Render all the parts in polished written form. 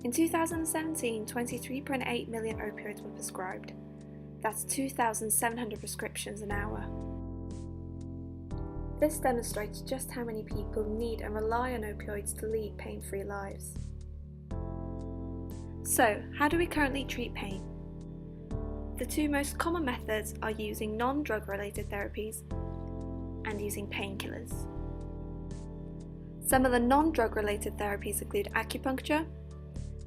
In 2017, 23.8 million opioids were prescribed. That's 2,700 prescriptions an hour. This demonstrates just how many people need and rely on opioids to lead pain-free lives. So, how do we currently treat pain? The two most common methods are using non-drug related therapies and using painkillers. Some of the non-drug related therapies include acupuncture,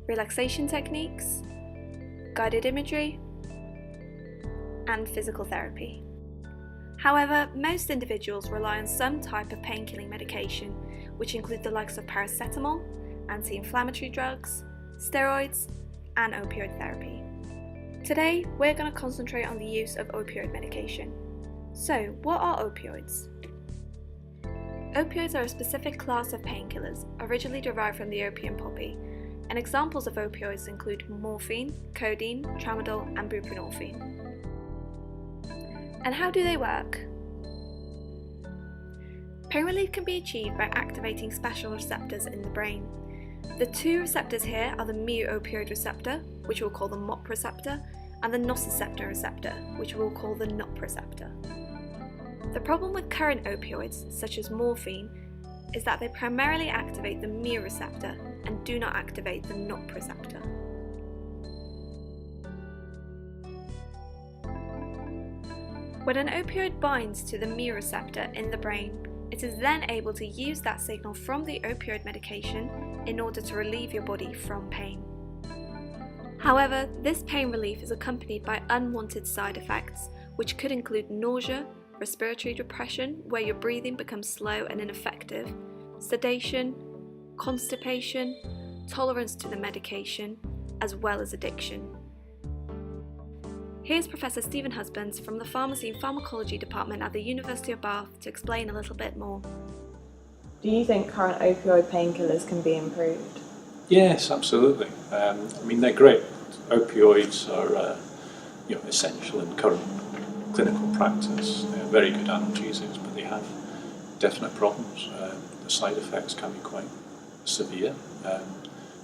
relaxation techniques, guided imagery, and physical therapy. However, most individuals rely on some type of pain-killing medication, which include the likes of paracetamol, anti-inflammatory drugs, steroids, and opioid therapy. Today, we're going to concentrate on the use of opioid medication. So, what are opioids? Opioids are a specific class of painkillers, originally derived from the opium poppy, and examples of opioids include morphine, codeine, tramadol, and buprenorphine. And how do they work? Pain relief can be achieved by activating special receptors in the brain. The two receptors here are the mu-opioid receptor, which we'll call the MOP receptor, and the nociceptor receptor, which we'll call the NOP receptor. The problem with current opioids, such as morphine, is that they primarily activate the mu receptor and do not activate the NOP receptor. When an opioid binds to the mu receptor in the brain, it is then able to use that signal from the opioid medication in order to relieve your body from pain. However, this pain relief is accompanied by unwanted side effects, which could include nausea, respiratory depression, where your breathing becomes slow and ineffective, sedation, constipation, tolerance to the medication, as well as addiction. Here's Professor Stephen Husbands from the Pharmacy and Pharmacology Department at the University of Bath to explain a little bit more. Do you think current opioid painkillers can be improved? Yes, absolutely. They're great. Opioids are essential in current clinical practice. They're very good analgesics, but they have definite problems. The side effects can be quite severe.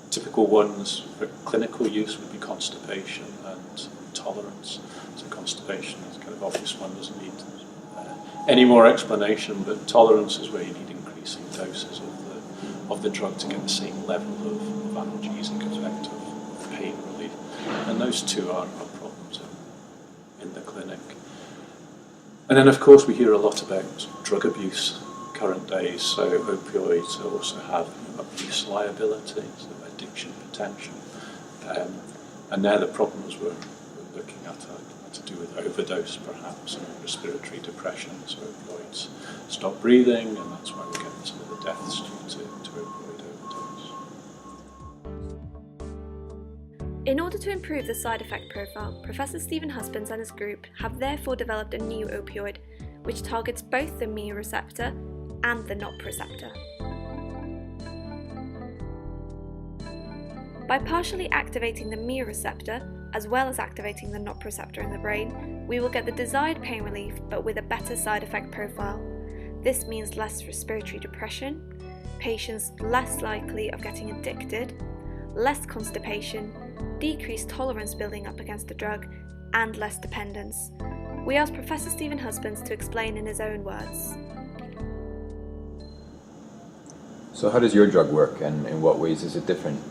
Typical ones for clinical use would be constipation and tolerance. So constipation is kind of obvious one, doesn't need any more explanation, but tolerance is where you need increasing doses of the drug to get the same level of analgesic effect of pain relief. And those two are problems in the clinic. And then of course we hear a lot about drug abuse current days, so opioids also have abuse liability, so addiction potential. And now the problems we're looking at are to do with overdose perhaps, and respiratory depression, so opioids stop breathing, and that's why we're getting some of the deaths due to opioid overdose. In order to improve the side effect profile, Professor Stephen Husbands and his group have therefore developed a new opioid, which targets both the mu receptor and the NOP receptor. By partially activating the mu receptor, as well as activating the NOP receptor in the brain, we will get the desired pain relief but with a better side effect profile. This means less respiratory depression, patients less likely of getting addicted, less constipation, decreased tolerance building up against the drug, and less dependence. We asked Professor Stephen Husbands to explain in his own words. So how does your drug work, and in what ways is it different?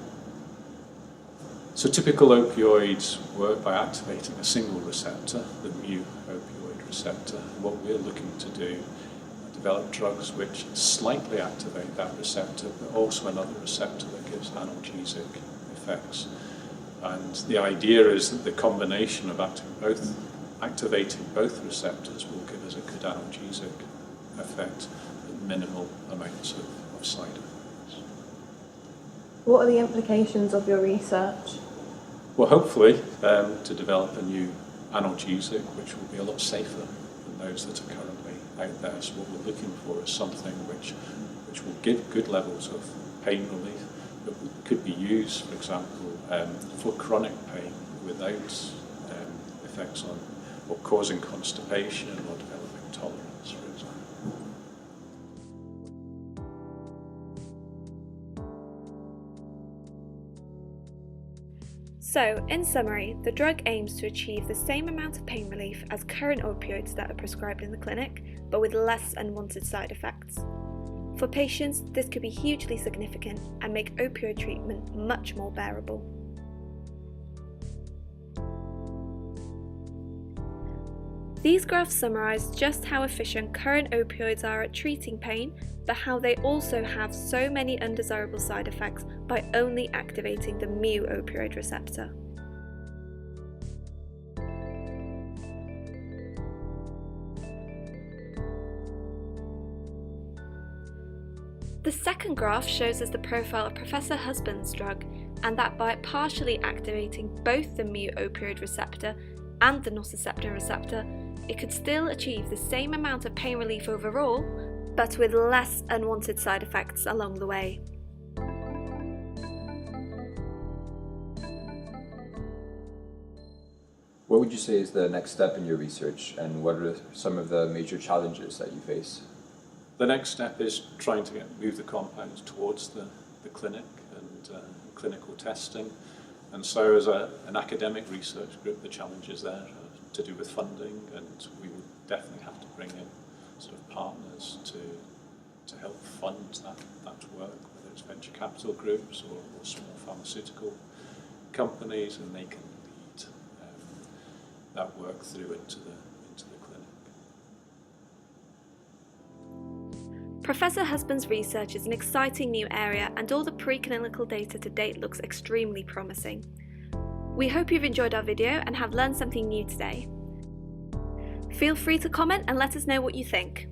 So typical opioids work by activating a single receptor, the mu-opioid receptor. What we're looking to do is develop drugs which slightly activate that receptor, but also another receptor that gives analgesic effects. And the idea is that the combination of activating both receptors will give us a good analgesic effect with minimal amounts of side effects. What are the implications of your research? Well, hopefully to develop a new analgesic which will be a lot safer than those that are currently out there. So what we're looking for is something which will give good levels of pain relief, but could be used, for example, for chronic pain without effects on or causing constipation or developing tolerance, for example. So, in summary, the drug aims to achieve the same amount of pain relief as current opioids that are prescribed in the clinic, but with less unwanted side effects. For patients, this could be hugely significant and make opioid treatment much more bearable. These graphs summarise just how efficient current opioids are at treating pain, but how they also have so many undesirable side effects by only activating the mu opioid receptor. The second graph shows us the profile of Professor Husband's drug, and that by partially activating both the mu opioid receptor and the nociceptin receptor, it could still achieve the same amount of pain relief overall, but with less unwanted side effects along the way. What would you say is the next step in your research, and what are some of the major challenges that you face? The next step is trying to move the compounds towards the clinic and clinical testing. And so as an academic research group, the challenges there are to do with funding, and we would definitely have to bring in sort of partners to help fund that work, whether it's venture capital groups or small pharmaceutical companies, and they can lead that work through into the clinic. Professor Husband's research is an exciting new area, and all the preclinical data to date looks extremely promising. We hope you've enjoyed our video and have learned something new today. Feel free to comment and let us know what you think.